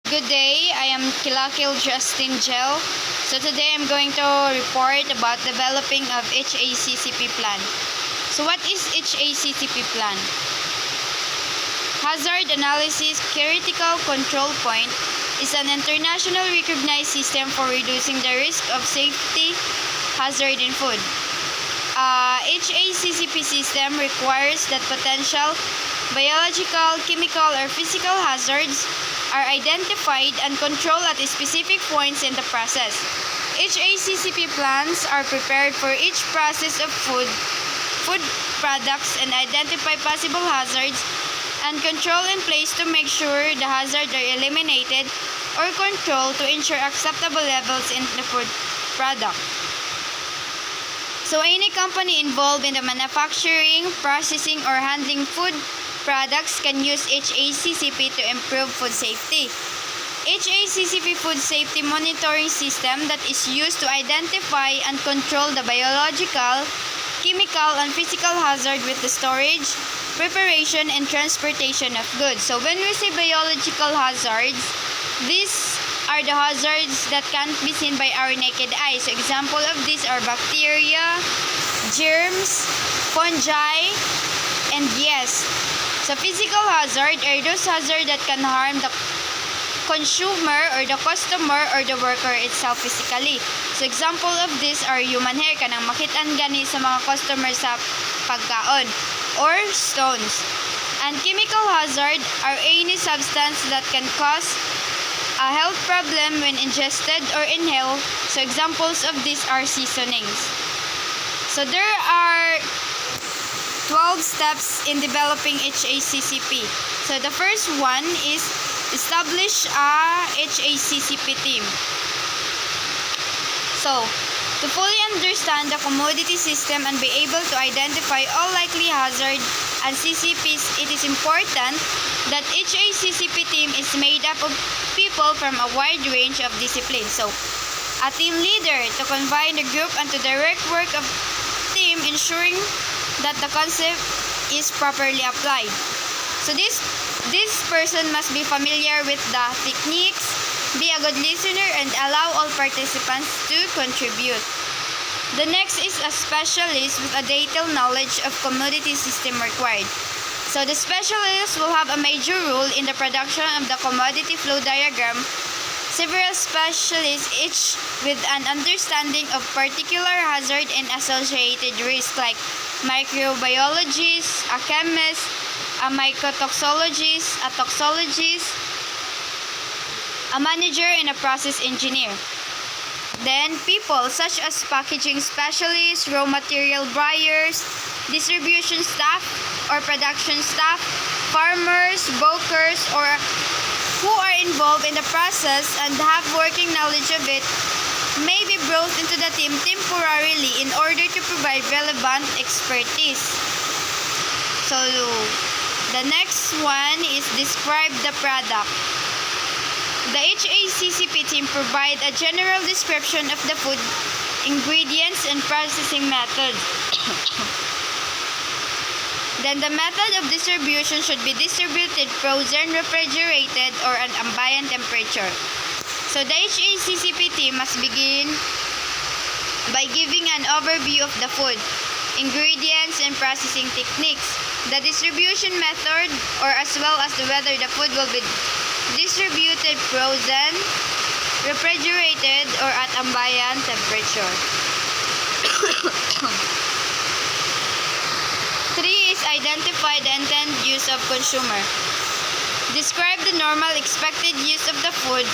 Good day, I am Quilaquil Jastine Gel. So today I'm going to report about developing of Haccp plan. So what is Haccp plan? Hazard Analysis Critical Control Point is an international recognized system for reducing the risk of safety hazard in food. Haccp system requires that potential biological, chemical, or physical hazards are identified and controlled at specific points in the process. Haccp plans are prepared for each process of food products and identify possible hazards and control in place to make sure the hazards are eliminated or controlled to ensure acceptable levels in the food product. So any company involved in the manufacturing, processing, or handling food products can use Haccp to improve food safety. Haccp food safety monitoring system that is used to identify and control the biological, chemical, and physical hazard with the storage, preparation, and transportation of goods. So when we say biological hazards, these are the hazards that can't be seen by our naked eye. So example of these are bacteria, germs, fungi, and yeast. So physical hazard are those hazards that can harm the consumer or the customer or the worker itself physically. So example of this are human hair, kanang makitaan gani sa mga customer sa pagkaon, or stones. And chemical hazard are any substance that can cause a health problem when ingested or inhaled. So examples of these are seasonings. So there are 12 steps in developing Haccp. So the first one is establish a Haccp team. So to fully understand the commodity system and be able to identify all likely hazard and CCPs, it is important that each Haccp team is made up of people from a wide range of disciplines. So a team leader to combine the group and to direct work of team, ensuring that the concept is properly applied. So this person must be familiar with the techniques, be a good listener, and allow all participants to contribute. The next is a specialist with a detailed knowledge of commodity system required. So the specialist will have a major role in the production of the commodity flow diagram. Several specialists, each with an understanding of particular hazard and associated risk, like microbiologist, a chemist, a mycotoxologist, a toxologist, a manager, and a process engineer. Then people such as packaging specialists, raw material buyers, distribution staff or production staff, farmers, brokers, or who are involved in the process and have working knowledge of it may be brought into the team temporarily in order to provide relevant expertise. So the next one is describe the product. The Haccp team provide a general description of the food, ingredients, and processing method. Then the method of distribution should be distributed frozen, refrigerated, or at ambient temperature. So the Haccp team must begin by giving an overview of the food, ingredients, and processing techniques, the distribution method, or as well as whether the food will be distributed frozen, refrigerated, or at ambient temperature. 3 is identify the intended use of consumer. Describe the normal expected use of the food.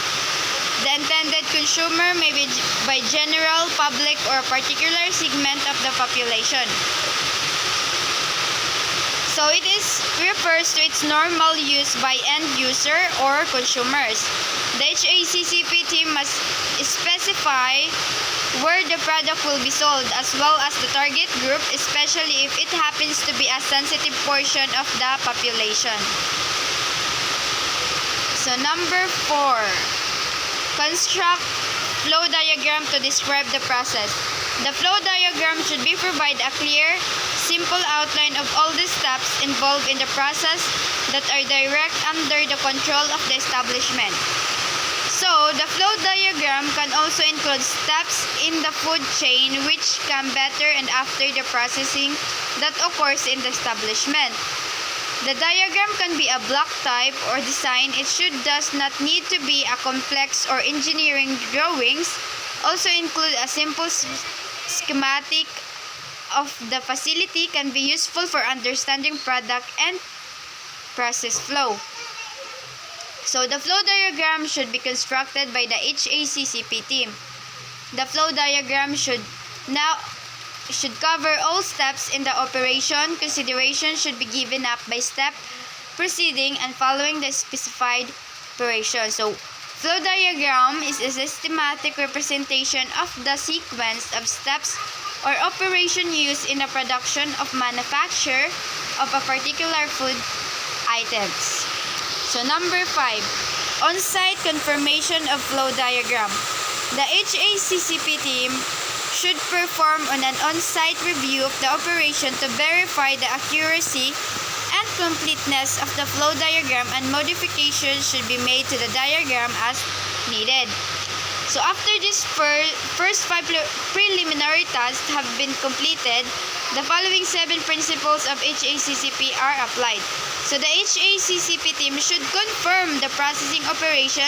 The intended consumer may be by general public or a particular segment of the population. So it refers to its normal use by end user or consumers. The Haccp team must specify where the product will be sold as well as the target group, especially if it happens to be a sensitive portion of the population. So number 4, construct flow diagram to describe the process. The flow diagram should be provide a clear, simple outline of all the steps involved in the process that are direct under the control of the establishment. So, the flow diagram can also include steps in the food chain which come better and after the processing that occurs in the establishment. The diagram can be a block type or design. It does not need to be a complex or engineering drawings. Also include a simple schematic of the facility can be useful for understanding product and process flow. So the flow diagram should be constructed by the HACCP team. The flow diagram should cover all steps in the operation. Consideration should be given up by step proceeding and following the specified operation. So flow diagram is a systematic representation of the sequence of steps or operation used in the production of manufacture of a particular food items. So number 5, on-site confirmation of flow diagram. The HACCP team should perform an on-site review of the operation to verify the accuracy and completeness of the flow diagram, and modifications should be made to the diagram as needed. So after this first 5 preliminary tasks have been completed, the following 7 principles of HACCP are applied. So the HACCP team should confirm the processing operation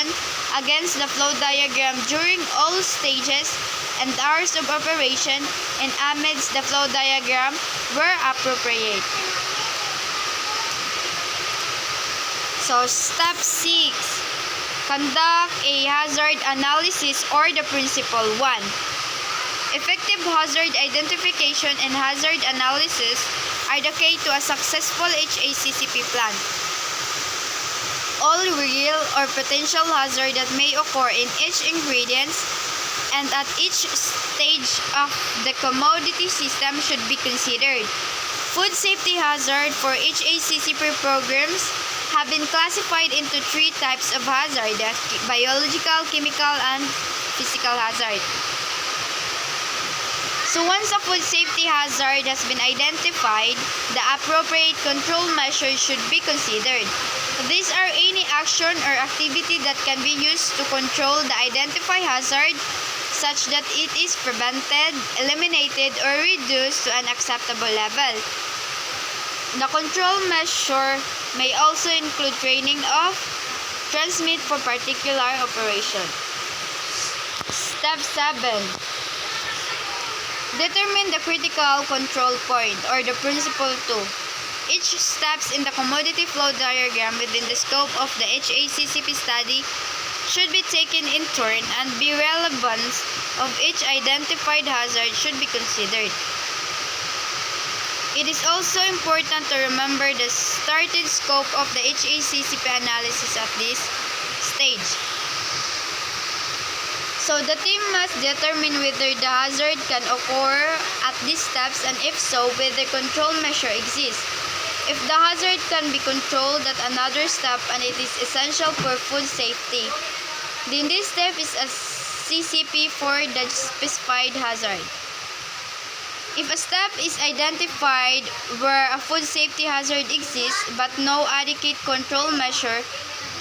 against the flow diagram during all stages and hours of operation and amidst the flow diagram where appropriate. So step 6, conduct a hazard analysis or the principle 1. Effective hazard identification and hazard analysis are the key to a successful HACCP plan. All real or potential hazard that may occur in each ingredient and at each stage of the commodity system should be considered. Food safety hazard for HACCP programs have been classified into 3 types of hazard: biological, chemical, and physical hazard. So once a food safety hazard has been identified, the appropriate control measures should be considered. These are any action or activity that can be used to control the identified hazard such that it is prevented, eliminated, or reduced to an acceptable level. The control measure may also include training of transmit for particular operation. Step 7. Determine the critical control point or the principle 2. Each steps in the commodity flow diagram within the scope of the HACCP study should be taken in turn, and the relevance of each identified hazard should be considered. It is also important to remember the started scope of the HACCP analysis at this stage. So the team must determine whether the hazard can occur at these steps, and if so, whether control measure exists. If the hazard can be controlled at another step and it is essential for food safety, then this step is a CCP for the specified hazard. If a step is identified where a food safety hazard exists but no adequate control measure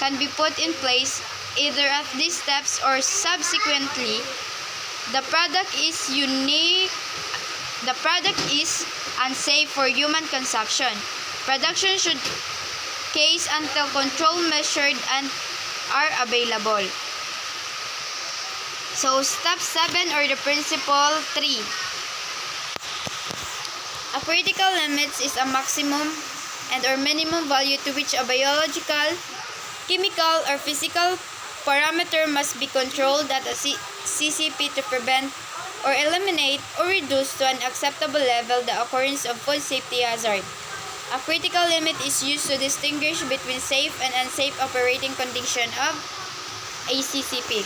can be put in place, either at these steps or subsequently, the product is unsafe for human consumption. Production should cease until control measured and are available. So step 7 or the principle 3. A critical limit is a maximum and or minimum value to which a biological, chemical, or physical parameter must be controlled at a CCP to prevent or eliminate or reduce to an acceptable level the occurrence of food safety hazard. A critical limit is used to distinguish between safe and unsafe operating condition of a CCP.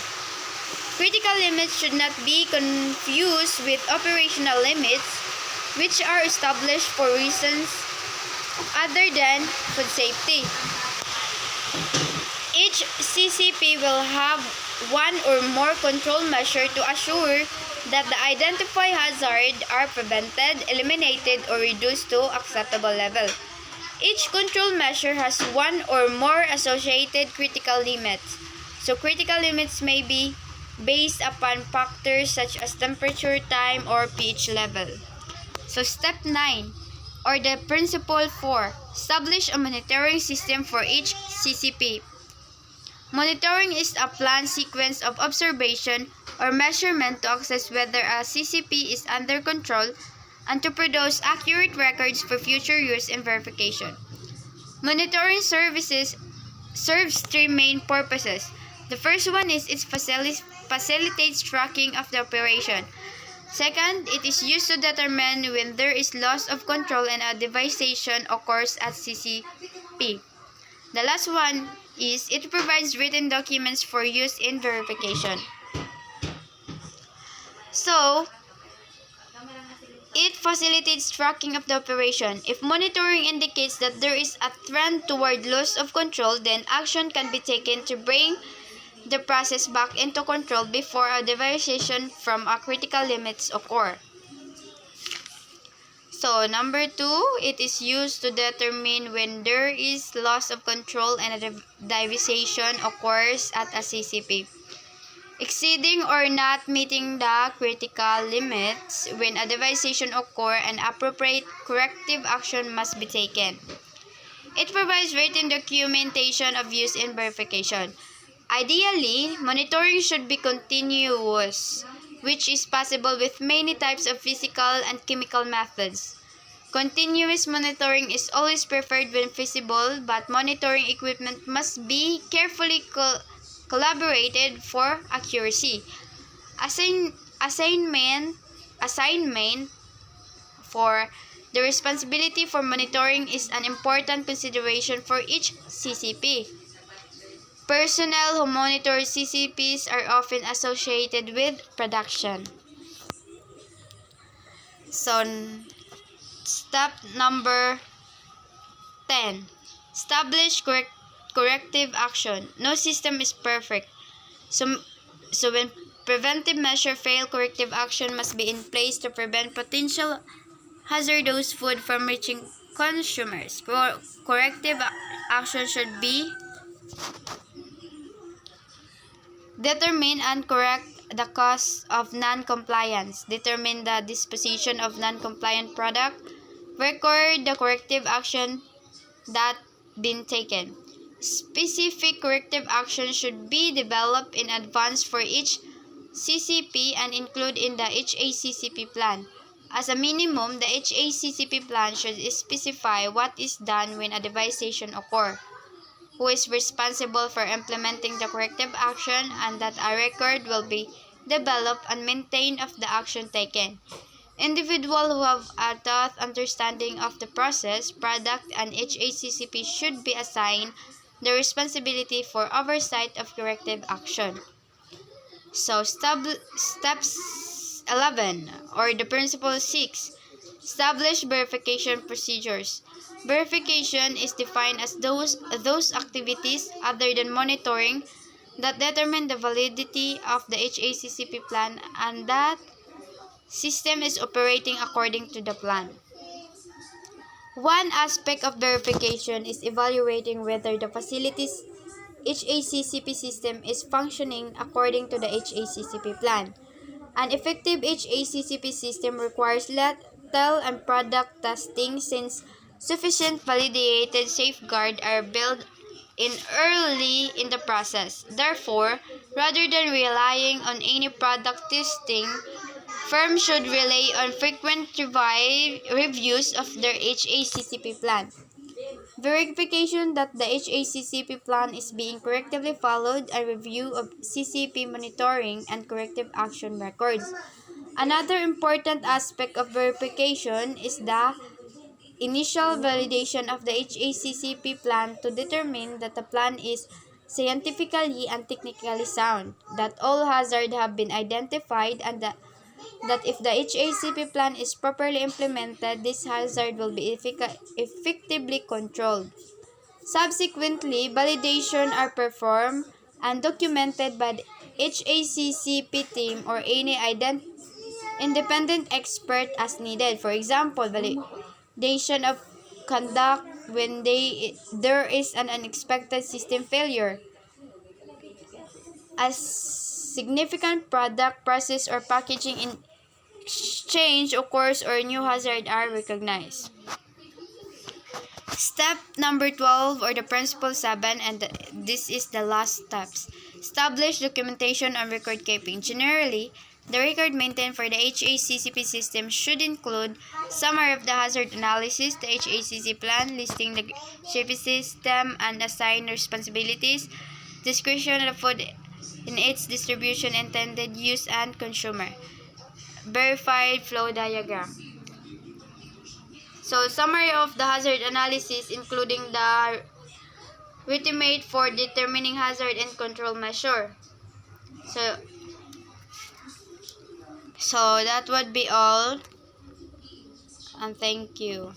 Critical limits should not be confused with operational limits, which are established for reasons other than food safety. Each CCP will have one or more control measure to assure that the identified hazard are prevented, eliminated, or reduced to acceptable level. Each control measure has one or more associated critical limits. So critical limits may be based upon factors such as temperature, time, or pH level. So step 9, or the principle 4, establish a monitoring system for each CCP. Monitoring is a planned sequence of observation or measurement to assess whether a CCP is under control and to produce accurate records for future use and verification. Monitoring services serves three main purposes. The first one is it facilitates tracking of the operation. Second, it is used to determine when there is loss of control and a devastation occurs at CCP. The last one is it provides written documents for use in verification. So, it facilitates tracking of the operation. If monitoring indicates that there is a trend toward loss of control, then action can be taken to bring the process back into control before a deviation from a critical limits occur. So, number 2, it is used to determine when there is loss of control and a deviation occurs at a CCP. Exceeding or not meeting the critical limits, when a deviation occurs, an appropriate corrective action must be taken. It provides written documentation of use and verification. Ideally, monitoring should be continuous, which is possible with many types of physical and chemical methods. Continuous monitoring is always preferred when feasible, but monitoring equipment must be carefully collaborated for accuracy. Assignment for the responsibility for monitoring is an important consideration for each CCP. Personnel who monitor CCPs are often associated with production. So, step number 10. Establish corrective action. No system is perfect. So when preventive measures fail, corrective action must be in place to prevent potential hazardous food from reaching consumers. Corrective action should be determine and correct the cause of non-compliance. Determine the disposition of non-compliant product. Record the corrective action that been taken. Specific corrective action should be developed in advance for each CCP and include in the HACCP plan. As a minimum, the HACCP plan should specify what is done when a deviation occurs, who is responsible for implementing the corrective action, and that a record will be developed and maintained of the action taken. Individuals who have a thorough understanding of the process, product, and HACCP should be assigned the responsibility for oversight of corrective action. So, steps 11, or the principle 6, establish verification procedures. Verification is defined as those activities other than monitoring that determine the validity of the HACCP plan and that system is operating according to the plan. One aspect of verification is evaluating whether the facility's HACCP system is functioning according to the HACCP plan. An effective HACCP system requires lethal and product testing since sufficient validated safeguards are built in early in the process. Therefore, rather than relying on any product testing, firms should rely on frequent reviews of their HACCP plan. Verification that the HACCP plan is being correctly followed and review of CCP monitoring and corrective action records. Another important aspect of verification is the initial validation of the HACCP plan to determine that the plan is scientifically and technically sound, that all hazards have been identified, and that if the HACCP plan is properly implemented, this hazard will be effectively controlled. Subsequently, validation are performed and documented by the HACCP team or any independent expert as needed. For example, validation of conduct when there is an unexpected system failure. as significant product, process, or packaging in change occurs or new hazard are recognized. Step number 12 or the principle 7, and this is the last steps. Establish documentation on record keeping. Generally, the record maintained for the HACCP system should include summary of the hazard analysis, the HACCP plan listing the HACCP system and assigned responsibilities, description of the food in its distribution, intended use, and consumer. Verified flow diagram. So, summary of the hazard analysis including the ultimate for determining hazard and control measure. So that would be all, and thank you.